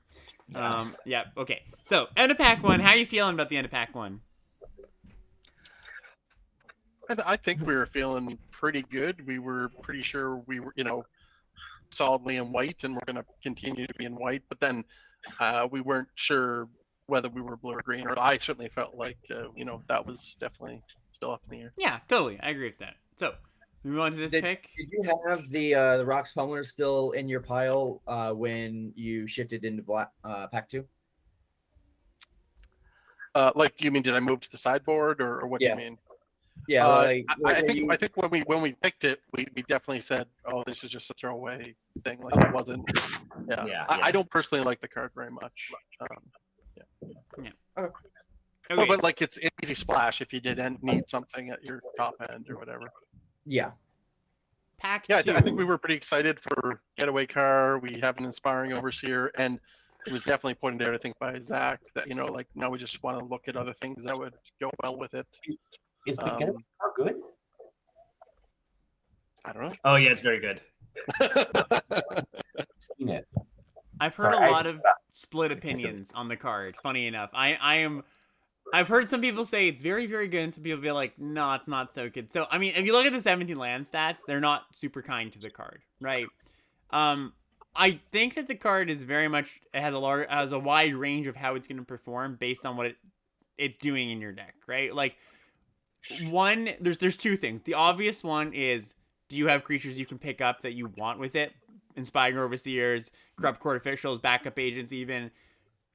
Okay. So, end of pack 1, how you feeling about the end of pack 1? I think we were feeling pretty good. We were pretty sure we were, solidly in white, and we're going to continue to be in white. But then we weren't sure whether we were blue or green. Or I certainly felt like, that was definitely still up in the air. Yeah, totally. I agree with that. So, move on to this pick. Did you have the Rocks Pummeler still in your pile when you shifted into black pack 2? Like, you mean, did I move to the sideboard, or what do you mean? Yeah, I think when we picked it, we definitely said, "Oh, this is just a throwaway thing." Like it wasn't. Yeah. I don't personally like the card very much. Okay. But like it's an easy splash if you did need something at your top end or whatever. Yeah. Pack 2. Yeah, I think we were pretty excited for Getaway Car. We have an Inspiring Overseer, and it was definitely pointed out, I think, by Zach that like now we just want to look at other things that would go well with it. Is the Getaway Car good? I don't know. Oh yeah, it's very good. Seen it. I've heard a lot of split opinions on the card. Funny enough, I've heard some people say it's very, very good, and some people be like, no, it's not so good. So, I mean, if you look at the 17 land stats, they're not super kind to the card, right? I think that the card is very much, it has a wide range of how it's going to perform based on what it's doing in your deck, right? Like, one, there's 2 things. The obvious one is, do you have creatures you can pick up that you want with it? Inspiring Overseers, Corrupt Court Officials, Backup Agents even.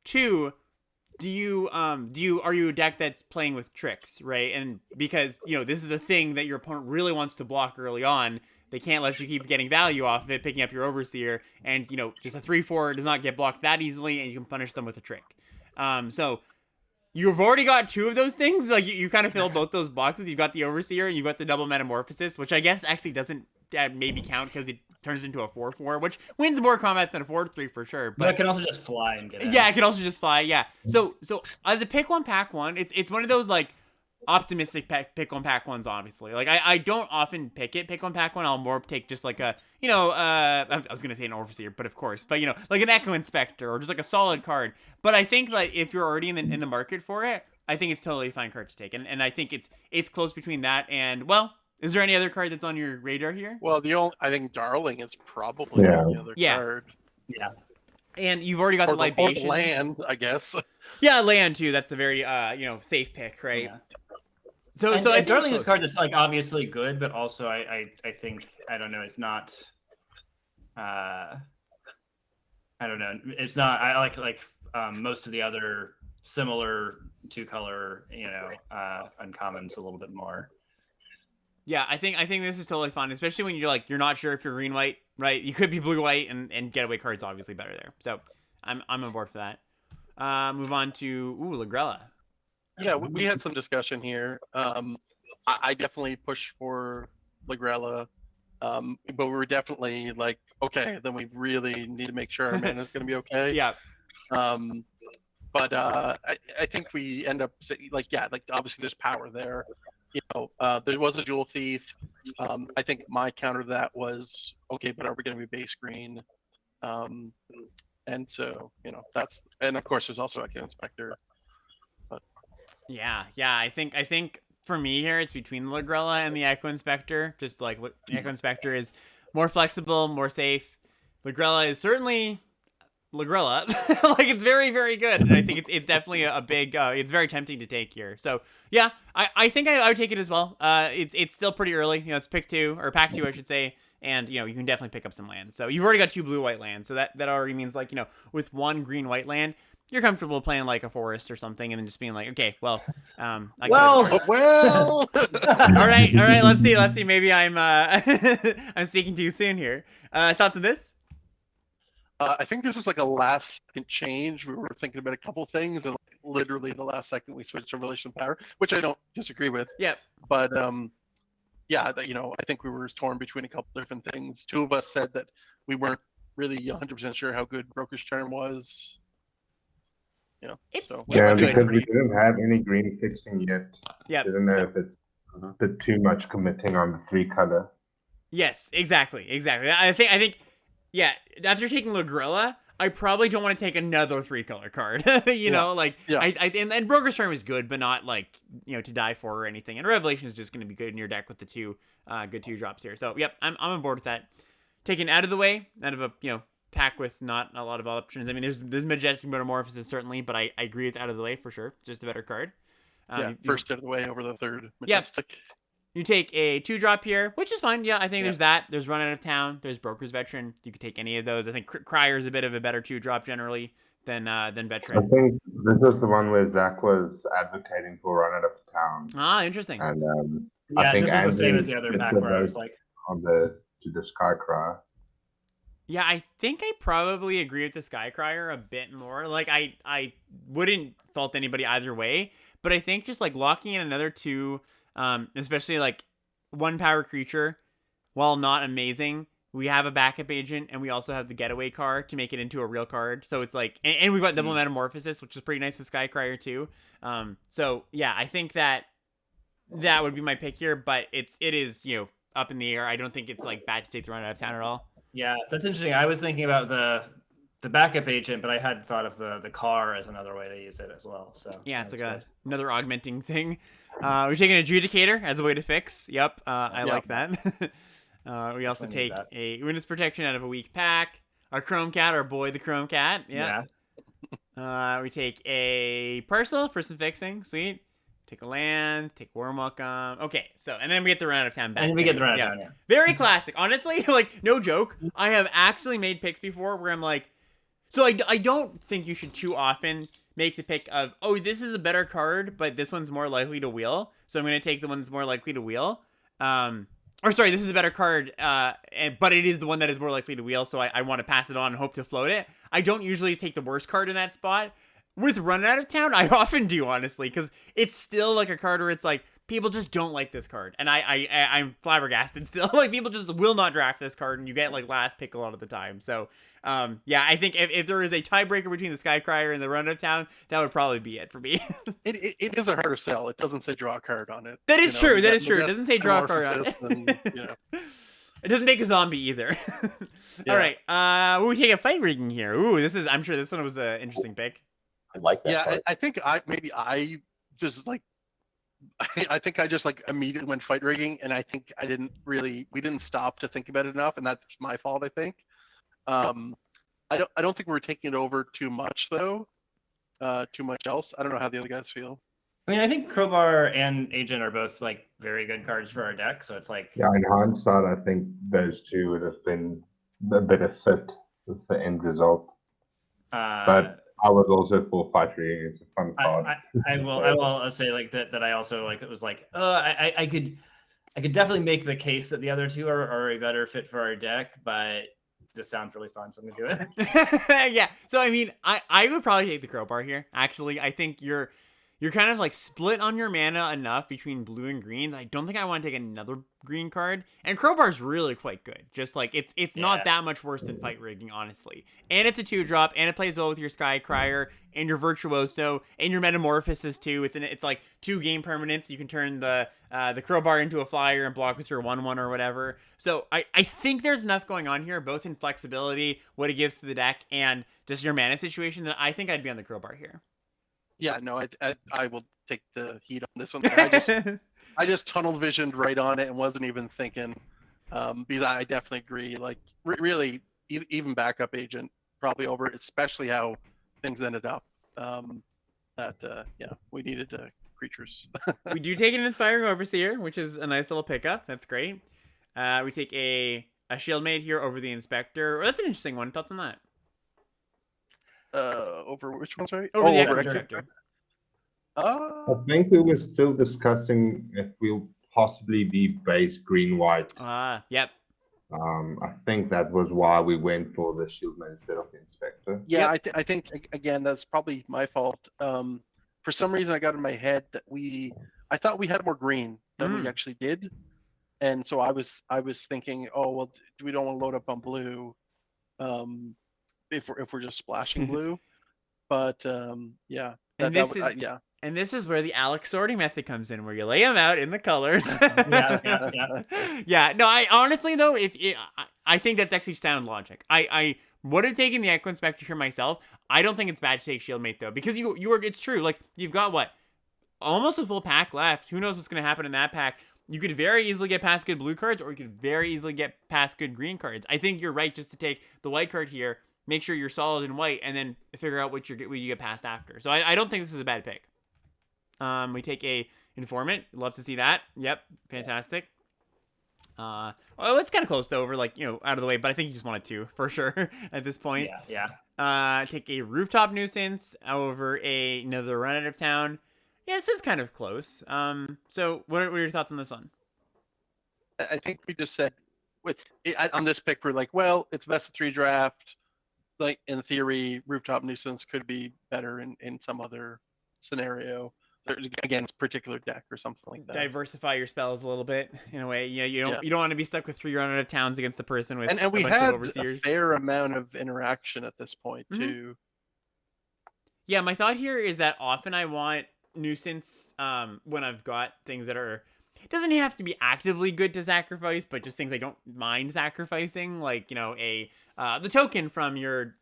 2, are you a deck that's playing with tricks, right? And because, this is a thing that your opponent really wants to block early on, they can't let you keep getting value off of it, picking up your Overseer, and, just a 3/4 does not get blocked that easily, and you can punish them with a trick. So you've already got 2 of those things. Like, you kind of fill both those boxes. You've got the Overseer, and you've got the double Metamorphosis, which I guess actually doesn't maybe count because it turns into a 4/4, which wins more combats than a 4/3 for sure. But it can also just fly and get out. Yeah, it can also just fly, yeah. So as a pick 1, pack 1, it's one of those, like, optimistic pick 1, pack 1s, obviously. Like, I don't often pick 1, pack 1. I'll more take just like a, I was going to say an Overseer, but of course. But, like an Echo Inspector or just like a solid card. But I think, like, if you're already in the market for it, I think it's totally a fine card to take. And I think it's close between that and, well, is there any other card that's on your radar here? Well, I think Darling is probably the only other card. Yeah. And you've already got the Libation. Or land, I guess. Yeah, land too. That's a very safe pick, right? So and, I and think Darling it's is a card close. that's like obviously good, but also I think I don't know. It's not. I don't know. It's not. I like most of the other similar two color, uncommons a little bit more. Yeah, I think this is totally fun, especially when you're not sure if you're green white, right? You could be blue white, and getaway cards obviously better there. So I'm on board for that. Move on to Lagrella. Yeah, we had some discussion here. I definitely pushed for Lagrella, but we were definitely like, okay, then we really need to make sure our mana is going to be okay. Yeah. But I think we end up like obviously there's power there. There was a Jewel Thief. I think my counter to that was okay, but are we going to be base green? And so that's, and of course there's also Echo Inspector. But Yeah. I think for me here it's between the Lagrella and the Echo Inspector. Just like the Echo Inspector is more flexible, more safe. Lagrella is certainly Lagrella. Like it's very, very good, and I think it's definitely a big. It's very tempting to take here. So yeah, I think I would take it as well. It's still pretty early. It's pick 2 or pack 2, I should say, and you can definitely pick up some land. So you've already got 2 blue white lands, so that already means like with 1 green white land, you're comfortable playing like a forest or something, and then just being like, okay, well, all right, let's see. Maybe I'm I'm speaking too soon here. Thoughts on this? I think this was like a last second change. We were thinking about a couple things, and literally the last second we switched to relation power, which I don't disagree with. Yep. But I think we were torn between a couple different things. 2 of us said that we weren't really 100% sure how good Broker's Charm was. It's because good. we didn't have any green fixing yet. Yep. Didn't know if it's a bit too much committing on the 3 color. Yes, exactly. I think, yeah. After taking Lagrella, I probably don't want to take another 3 color card. And Broker's Charm is good, but not like to die for or anything. And Revelation is just going to be good in your deck with the 2 good 2 drops here. So yep, I'm on board with that. Taken out of the way, out of a pack with not a lot of options. I mean, there's Majestic Metamorphosis certainly, but I agree with out of the way for sure. It's just a better card. First out of the way over the 3rd Majestic. Yep. You take a 2-drop here, which is fine. Yeah, I think there's that. There's Run Out of Town. There's Broker's Veteran. You could take any of those. I think Crier is a bit of a better 2-drop generally than Veteran. I think this was the one where Zach was advocating for Run Out of Town. Ah, interesting. And I think this was the same as the other pack where I was like on the Skycry. Yeah, I think I probably agree with the Skycrier a bit more. Like I wouldn't fault anybody either way, but I think just like locking in another 2, especially like 1 power creature, while not amazing, we have a backup agent and we also have the getaway card to make it into a real card. So it's like, and we've got double metamorphosis, which is pretty nice with Skycrier too. So yeah, I think that would be my pick here, but it is up in the air. I don't think it's like bad to take the Run Out of Town at all. Yeah, that's interesting. I was thinking about the backup agent, but I had thought of the car as another way to use it as well. So yeah, it's like another augmenting thing. We're taking an Adjudicator as a way to fix. Yep, I like that. We also take a Witness Protection out of a weak pack. Our Chrome Cat, our boy the Chrome Cat. Yeah. We take a Parcel for some fixing. Sweet. Take a land, take Warm Welcome. Okay, so, and then we get the Run Out of Town back. And we get the Run Out of Town, yeah. Very classic. Honestly, like, no joke. I have actually made picks before where I'm like, so I don't think you should too often make the pick of, oh, this is a better card, but this one's more likely to wheel. So I'm going to take the one that's more likely to wheel. Or sorry, this is a better card, but it is the one that is more likely to wheel, so I want to pass it on and hope to float it. I don't usually take the worst card in that spot. With Run Out of Town, I often do, honestly, because it's still like a card where it's like, people just don't like this card. And I'm flabbergasted still. Like, people just will not draft this card, and you get, like, last pick a lot of the time. So, yeah, I think if there is a tiebreaker between the Skycrier and the Run Out of Town, that would probably be it for me. It is a harder sell. It doesn't say draw a card on it. That is true. That is true. It doesn't say draw a card on it. It doesn't make a zombie either. Yeah. All right. We take a fight rigging here. Ooh, I'm sure this one was an interesting pick. I like that. Yeah, I think I just like, I think I just like immediately went fight rigging, and I think we didn't stop to think about it enough, and that's my fault, I think. I don't think we were taking it over too much though. Too much else. I don't know how the other guys feel. I mean, I think Crowbar and Agent are both like very good cards for our deck, so it's like Yeah, in hindsight, I think those two would have been a better fit with the end result. But I was also for Fight Reading. It's a fun card. I will say like that I also like it was like I could definitely make the case that the other two are a better fit for our deck, but this sounds really fun, so I'm gonna do it. Yeah. So I mean, I would probably take the Crowbar here. Actually, I think you're kind of like split on your mana enough between blue and green. I don't think I want to take another green card. And Crowbar's really quite good. Just like it's not that much worse than Fight Rigging, honestly. And it's a 2-drop, and it plays well with your Sky Crier and your Virtuoso and your Metamorphosis too. It's like 2 game permanents. You can turn the Crowbar into a flyer and block with your 1/1 or whatever. So I think there's enough going on here, both in flexibility, what it gives to the deck, and just your mana situation, that I think I'd be on the Crowbar here. Yeah, no, I will take the heat on this one. I just tunnel visioned right on it and wasn't even thinking, because I definitely agree. Like really, even backup Agent probably over it, especially how things ended up. We needed creatures. We do take an Inspiring Overseer, which is a nice little pickup. That's great. We take a Shieldmate here over the Inspector. That's an interesting one. Thoughts on that? Over which one, sorry? Over the Inspector. I think we were still discussing if we'll possibly be base green-white. Yep. I think that was why we went for the Shieldman instead of the Inspector. Yeah, yep. I think again that's probably my fault. For some reason, I got in my head that I thought we had more green than we actually did, and so I was thinking, oh well, we don't want to load up on blue, if we're just splashing blue, but yeah. And this is where the Alex sorting method comes in, where you lay them out in the colors. Yeah. No, I honestly though, I think that's actually sound logic. I would have taken the Echo Inspector here myself. I don't think it's bad to take Shieldmate though, because it's true. Like you've got what, almost a full pack left. Who knows what's gonna happen in that pack? You could very easily get past good blue cards, or you could very easily get past good green cards. I think you're right just to take the white card here, make sure you're solid in white, and then figure out what you get past after. So I don't think this is a bad pick. We take a Informant. Love to see that. Yep, fantastic. Well, it's kind of close though. We're like, out of the way, but I think you just wanted 2 for sure at this point. Yeah. Take a Rooftop Nuisance over another Run Out of Town. Yeah, it's just kind of close. So what are your thoughts on this one? I think we just said on this pick, we're like, well, it's best of 3 draft. Like in theory, Rooftop Nuisance could be better in some other scenario. Against particular deck or something like that. Diversify your spells a little bit in a way. Yeah, you don't want to be stuck with 3 Run Out of Towns against the person with and we a bunch had of Overseers. A fair amount of interaction at this point too. Yeah, my thought here is that often I want Nuisance when I've got things that are, it doesn't have to be actively good to sacrifice, but just things I don't mind sacrificing, like the token from your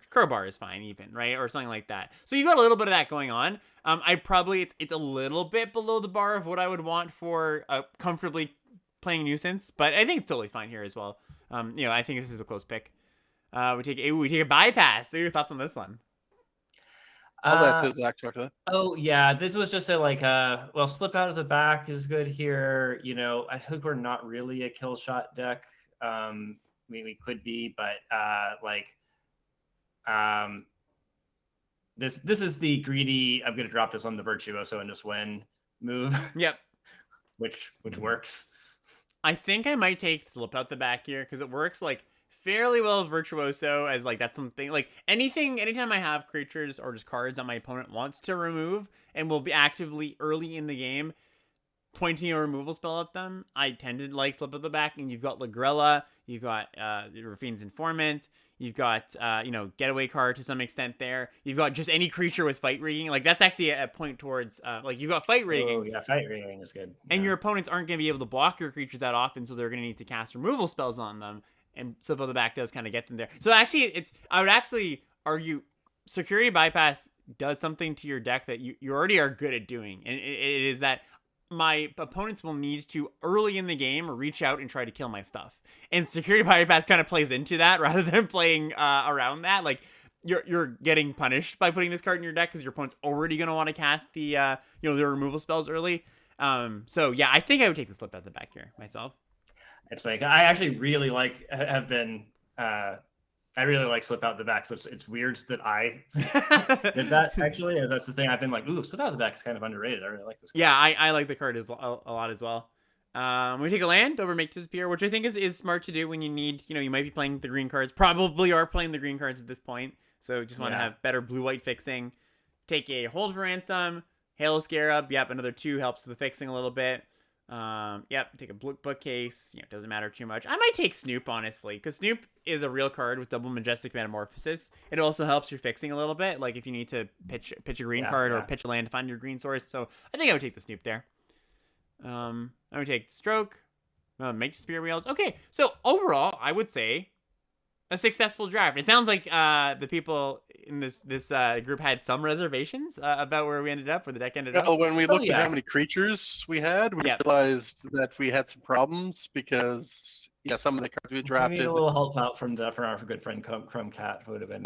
Crowbar is fine, even, right, or something like that. So you've got a little bit of that going on. It's a little bit below the bar of what I would want for comfortably playing Nuisance, but I think it's totally fine here as well. I think this is a close pick. We take a Bypass. So your thoughts on this one? I'll let Zach talk to that. Oh yeah, this was just slip out of the back is good here. I think we're not really a kill shot deck. We could be, but this is the greedy, I'm gonna drop this on the Virtuoso and just win move. Yep. which works. I think I might take slip out the back here because it works like fairly well with Virtuoso, as like that's something like anytime I have creatures or just cards that my opponent wants to remove and will be actively early in the game pointing a removal spell at them, I tend to like slip at the back. And you've got Lagrella, you've got Rafine's Informant, you've got Getaway card to some extent there. You've got just any creature with Fight Rigging. Like that's actually a point towards you've got Fight Rigging. Oh yeah, Fight Rigging is good. And your opponents aren't going to be able to block your creatures that often, so they're going to need to cast removal spells on them. And slip of the back does kind of get them there. So actually, I would actually argue Security Bypass does something to your deck that you already are good at doing. And it is that my opponents will need to, early in the game, reach out and try to kill my stuff. And Security Bypass kind of plays into that rather than playing around that. Like, you're getting punished by putting this card in your deck because your opponent's already gonna want to cast the the removal spells early. So yeah, I think I would take the slip out the back here myself. It's like I actually really I really like slip out the back. So it's weird that I did that actually. That's the thing. I've been like, ooh, slip out the back is kind of underrated. I really like this card. Yeah, I like the card a lot as well. We take a land over Make Disappear, which I think is smart to do when you need, you might be playing the green cards. Probably are playing the green cards at this point. So just want to have better blue-white fixing. Take a Hold for Ransom, Halo Scarab. Yep, another 2 helps with the fixing a little bit. Yep, take a bookcase. It doesn't matter too much. I might take Snoop, honestly, because Snoop is a real card with double Majestic Metamorphosis. It also helps your fixing a little bit, like if you need to pitch a green card or pitch a land to find your green source. So I think I would take the Snoop there. I would take Stroke, Make Spear Wheels. Okay, so overall, I would say a successful draft. It sounds like the people in this group had some reservations about where we ended up, where the deck ended up. Well, when we looked at how many creatures we had, we realized that we had some problems because some of the cards we drafted. We need a little help out from our good friend Chrome Cat would have been.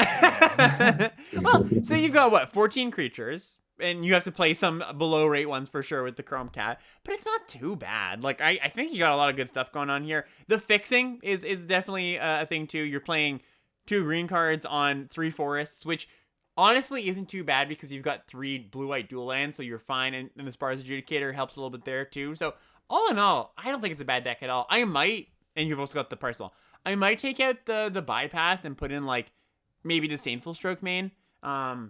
Well, so you've got what, 14 creatures. And you have to play some below rate ones for sure with the Chrome Cat, but it's not too bad. Like I think you got a lot of good stuff going on here. The fixing is definitely a thing too. You're playing 2 green cards on 3 forests, which honestly isn't too bad because you've got 3 blue-white dual lands, so you're fine. And the Spar's Adjudicator helps a little bit there too. So all in all, I don't think it's a bad deck at all. I might, and you've also got the parcel. I might take out the bypass and put in like maybe Disdainful Stroke main.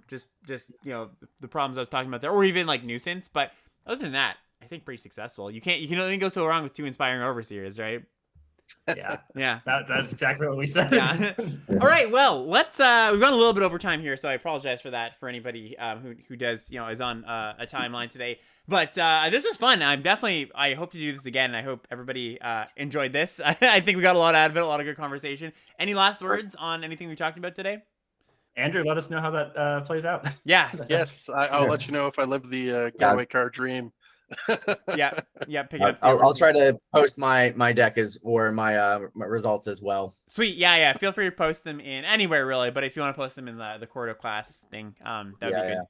Just the problems I was talking about there, or even like Nuisance. But other than that, I think pretty successful. You can only go so wrong with 2 Inspiring Overseers, right? Yeah. That's exactly what we said. Yeah. All right. Well, let's. We've gone a little bit over time here, so I apologize for that for anybody who does is on a timeline today. But this was fun. I hope to do this again. I hope everybody enjoyed this. I think we got a lot out of it. A lot of good conversation. Any last words on anything we talked about today? Andrew, let us know how that plays out. Yeah. Yes, I'll let you know if I live the getaway car dream. Yeah. Pick it up. I'll try to post my deck or my results as well. Sweet. Yeah. Feel free to post them in anywhere really, but if you want to post them in the Cordo class thing, that would be good. Yeah.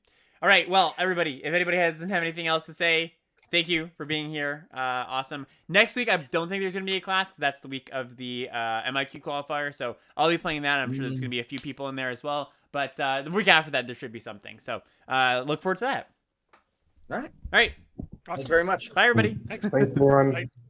All right. Well, everybody, if anybody doesn't have anything else to say, thank you for being here. Awesome. Next week, I don't think there's going to be a class because that's the week of the MIQ qualifier. So I'll be playing that. I'm sure there's going to be a few people in there as well. But the week after that, there should be something. So look forward to that. All right. Awesome. Thanks very much. Bye, everybody. Thanks, everyone. Bye.